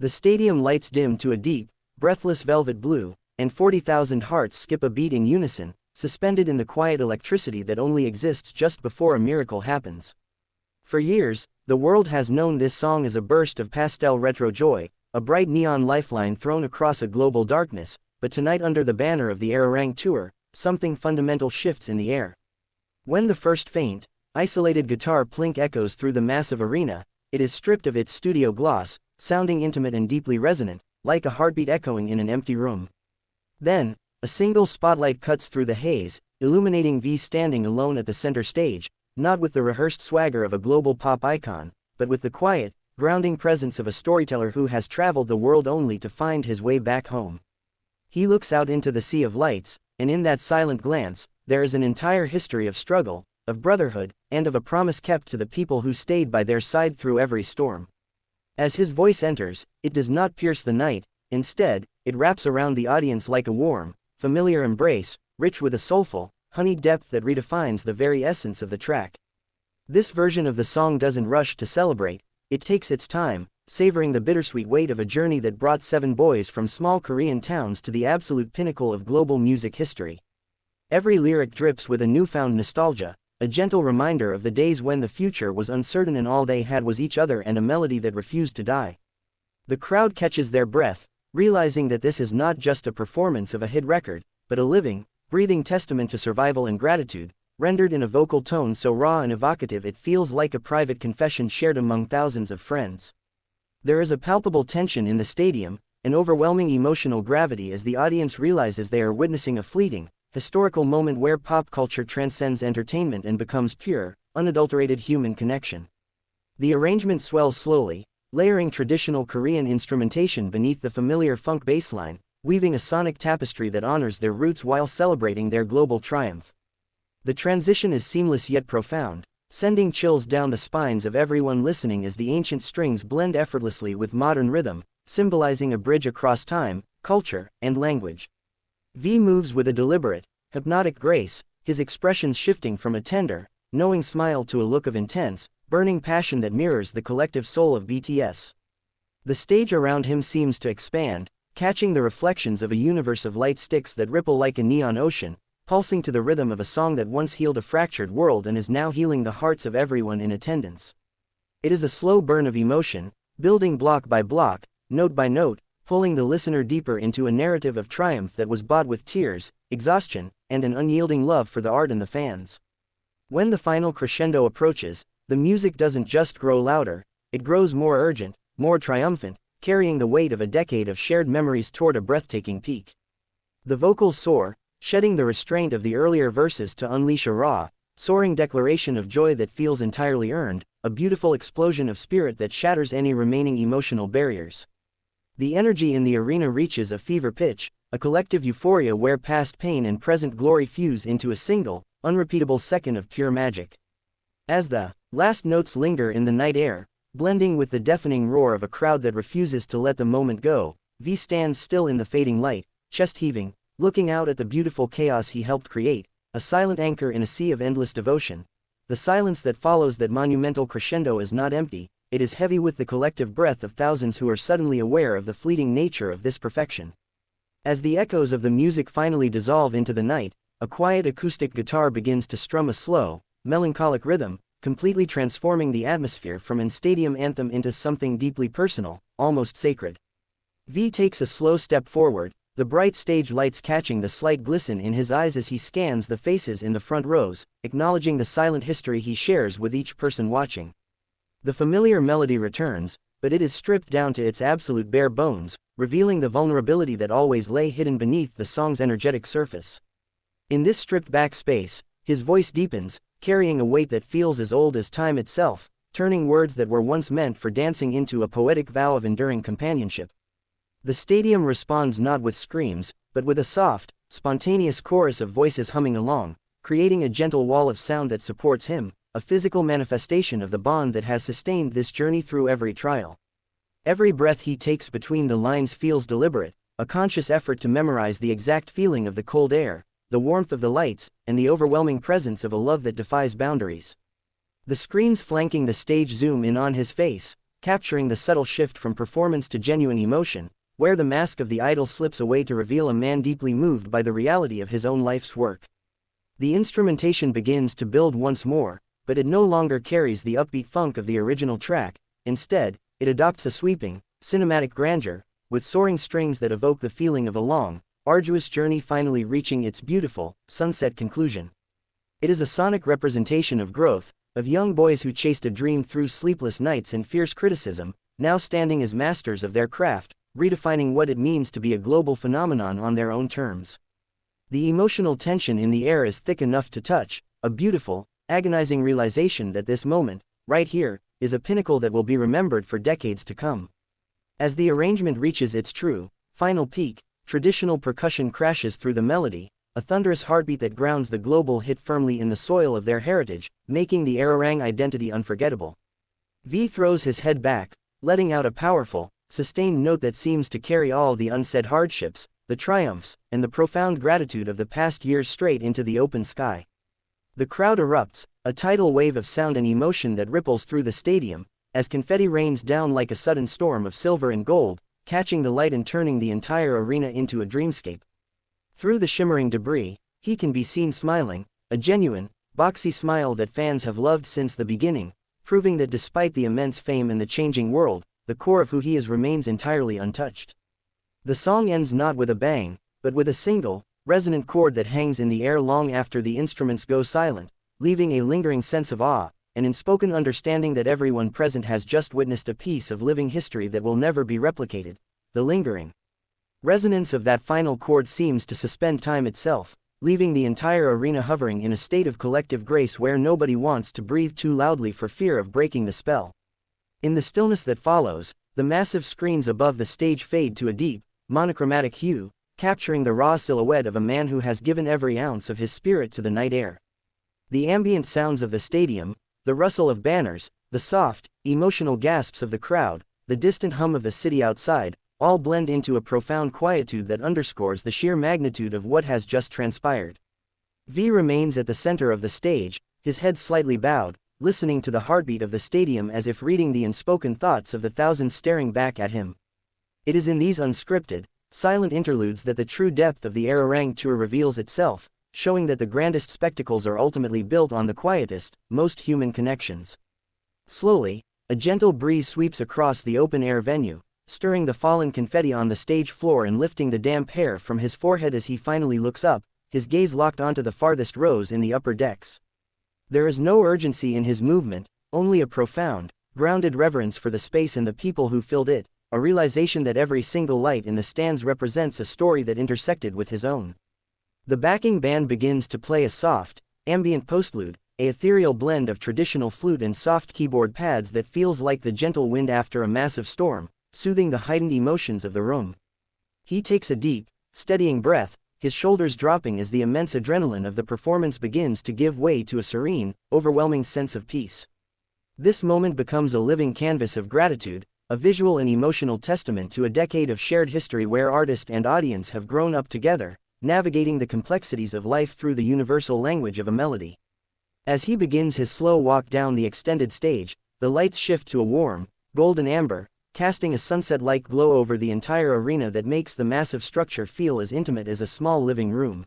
The stadium lights dim to a deep, breathless velvet blue, and 40,000 hearts skip a beat in unison, suspended in the quiet electricity that only exists just before a miracle happens. For years, the world has known this song as a burst of pastel retro joy, a bright neon lifeline thrown across a global darkness, but tonight under the banner of the ARIRANG tour, something fundamental shifts in the air. When the first faint, isolated guitar plink echoes through the massive arena, it is stripped of its studio gloss, sounding intimate and deeply resonant, like a heartbeat echoing in an empty room. Then, a single spotlight cuts through the haze, illuminating V standing alone at the center stage, not with the rehearsed swagger of a global pop icon, but with the quiet, grounding presence of a storyteller who has traveled the world only to find his way back home. He looks out into the sea of lights, and in that silent glance, there is an entire history of struggle, of brotherhood, and of a promise kept to the people who stayed by their side through every storm. As his voice enters, it does not pierce the night, instead, it wraps around the audience like a warm, familiar embrace, rich with a soulful, honeyed depth that redefines the very essence of the track. This version of the song doesn't rush to celebrate, it takes its time, savoring the bittersweet weight of a journey that brought 7 boys from small Korean towns to the absolute pinnacle of global music history. Every lyric drips with a newfound nostalgia, a gentle reminder of the days when the future was uncertain and all they had was each other and a melody that refused to die. The crowd catches their breath, realizing that this is not just a performance of a hit record, but a living, breathing testament to survival and gratitude, rendered in a vocal tone so raw and evocative it feels like a private confession shared among thousands of friends. There is a palpable tension in the stadium, an overwhelming emotional gravity as the audience realizes they are witnessing a fleeting, historical moment where pop culture transcends entertainment and becomes pure, unadulterated human connection. The arrangement swells slowly, layering traditional Korean instrumentation beneath the familiar funk bassline, weaving a sonic tapestry that honors their roots while celebrating their global triumph. The transition is seamless yet profound, sending chills down the spines of everyone listening as the ancient strings blend effortlessly with modern rhythm, symbolizing a bridge across time, culture, and language. V moves with a deliberate, hypnotic grace, his expressions shifting from a tender, knowing smile to a look of intense, burning passion that mirrors the collective soul of BTS. The stage around him seems to expand, catching the reflections of a universe of light sticks that ripple like a neon ocean, pulsing to the rhythm of a song that once healed a fractured world and is now healing the hearts of everyone in attendance. It is a slow burn of emotion, building block by block, note by note, pulling the listener deeper into a narrative of triumph that was bought with tears, exhaustion, and an unyielding love for the art and the fans. When the final crescendo approaches, the music doesn't just grow louder, it grows more urgent, more triumphant, carrying the weight of a decade of shared memories toward a breathtaking peak. The vocals soar, shedding the restraint of the earlier verses to unleash a raw, soaring declaration of joy that feels entirely earned, a beautiful explosion of spirit that shatters any remaining emotional barriers. The energy in the arena reaches a fever pitch, a collective euphoria where past pain and present glory fuse into a single, unrepeatable second of pure magic. As the last notes linger in the night air, blending with the deafening roar of a crowd that refuses to let the moment go, V stands still in the fading light, chest heaving, looking out at the beautiful chaos he helped create, a silent anchor in a sea of endless devotion. The silence that follows that monumental crescendo is not empty, it is heavy with the collective breath of thousands who are suddenly aware of the fleeting nature of this perfection. As the echoes of the music finally dissolve into the night, a quiet acoustic guitar begins to strum a slow, melancholic rhythm, completely transforming the atmosphere from an stadium anthem into something deeply personal, almost sacred. V takes a slow step forward, the bright stage lights catching the slight glisten in his eyes as he scans the faces in the front rows, acknowledging the silent history he shares with each person watching. The familiar melody returns, but it is stripped down to its absolute bare bones, revealing the vulnerability that always lay hidden beneath the song's energetic surface. In this stripped-back space, his voice deepens, carrying a weight that feels as old as time itself, turning words that were once meant for dancing into a poetic vow of enduring companionship. The stadium responds not with screams, but with a soft, spontaneous chorus of voices humming along, creating a gentle wall of sound that supports him, a physical manifestation of the bond that has sustained this journey through every trial. Every breath he takes between the lines feels deliberate, a conscious effort to memorize the exact feeling of the cold air, the warmth of the lights, and the overwhelming presence of a love that defies boundaries. The screens flanking the stage zoom in on his face, capturing the subtle shift from performance to genuine emotion, where the mask of the idol slips away to reveal a man deeply moved by the reality of his own life's work. The instrumentation begins to build once more, but it no longer carries the upbeat funk of the original track. Instead, it adopts a sweeping, cinematic grandeur, with soaring strings that evoke the feeling of a long, arduous journey finally reaching its beautiful, sunset conclusion. It is a sonic representation of growth, of young boys who chased a dream through sleepless nights and fierce criticism, now standing as masters of their craft, redefining what it means to be a global phenomenon on their own terms. The emotional tension in the air is thick enough to touch, a beautiful, agonizing realization that this moment, right here, is a pinnacle that will be remembered for decades to come. As the arrangement reaches its true, final peak, traditional percussion crashes through the melody, a thunderous heartbeat that grounds the global hit firmly in the soil of their heritage, making the ARIRANG identity unforgettable. V throws his head back, letting out a powerful, sustained note that seems to carry all the unsaid hardships, the triumphs, and the profound gratitude of the past years straight into the open sky. The crowd erupts, a tidal wave of sound and emotion that ripples through the stadium, as confetti rains down like a sudden storm of silver and gold, catching the light and turning the entire arena into a dreamscape. Through the shimmering debris, he can be seen smiling, a genuine, boxy smile that fans have loved since the beginning, proving that despite the immense fame and the changing world, the core of who he is remains entirely untouched. The song ends not with a bang, but with a single, resonant chord that hangs in the air long after the instruments go silent, leaving a lingering sense of awe, an unspoken understanding that everyone present has just witnessed a piece of living history that will never be replicated. The lingering resonance of that final chord seems to suspend time itself, leaving the entire arena hovering in a state of collective grace where nobody wants to breathe too loudly for fear of breaking the spell. In the stillness that follows, the massive screens above the stage fade to a deep, monochromatic hue, capturing the raw silhouette of a man who has given every ounce of his spirit to the night air. The ambient sounds of the stadium, the rustle of banners, the soft, emotional gasps of the crowd, the distant hum of the city outside, all blend into a profound quietude that underscores the sheer magnitude of what has just transpired. V remains at the center of the stage, his head slightly bowed, listening to the heartbeat of the stadium as if reading the unspoken thoughts of the thousands staring back at him. It is in these unscripted, silent interludes that the true depth of the ARIRANG tour reveals itself, showing that the grandest spectacles are ultimately built on the quietest, most human connections. Slowly, a gentle breeze sweeps across the open-air venue, stirring the fallen confetti on the stage floor and lifting the damp hair from his forehead as he finally looks up, his gaze locked onto the farthest rows in the upper decks. There is no urgency in his movement, only a profound, grounded reverence for the space and the people who filled it, a realization that every single light in the stands represents a story that intersected with his own. The backing band begins to play a soft, ambient postlude, an ethereal blend of traditional flute and soft keyboard pads that feels like the gentle wind after a massive storm, soothing the heightened emotions of the room. He takes a deep, steadying breath, his shoulders dropping as the immense adrenaline of the performance begins to give way to a serene, overwhelming sense of peace. This moment becomes a living canvas of gratitude, a visual and emotional testament to a decade of shared history where artist and audience have grown up together, navigating the complexities of life through the universal language of a melody. As he begins his slow walk down the extended stage, the lights shift to a warm, golden amber, casting a sunset-like glow over the entire arena that makes the massive structure feel as intimate as a small living room.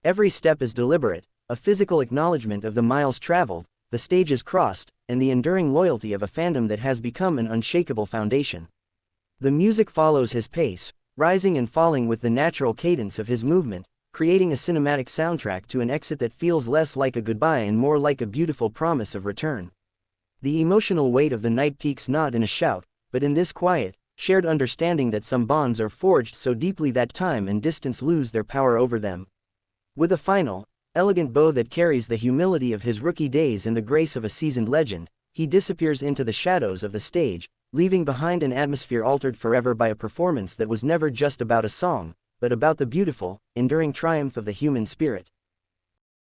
Every step is deliberate, a physical acknowledgement of the miles traveled, the stages crossed, and the enduring loyalty of a fandom that has become an unshakable foundation. The music follows his pace, rising and falling with the natural cadence of his movement, creating a cinematic soundtrack to an exit that feels less like a goodbye and more like a beautiful promise of return. The emotional weight of the night peaks not in a shout, but in this quiet, shared understanding that some bonds are forged so deeply that time and distance lose their power over them. With a final, elegant bow that carries the humility of his rookie days and the grace of a seasoned legend, he disappears into the shadows of the stage, leaving behind an atmosphere altered forever by a performance that was never just about a song, but about the beautiful, enduring triumph of the human spirit.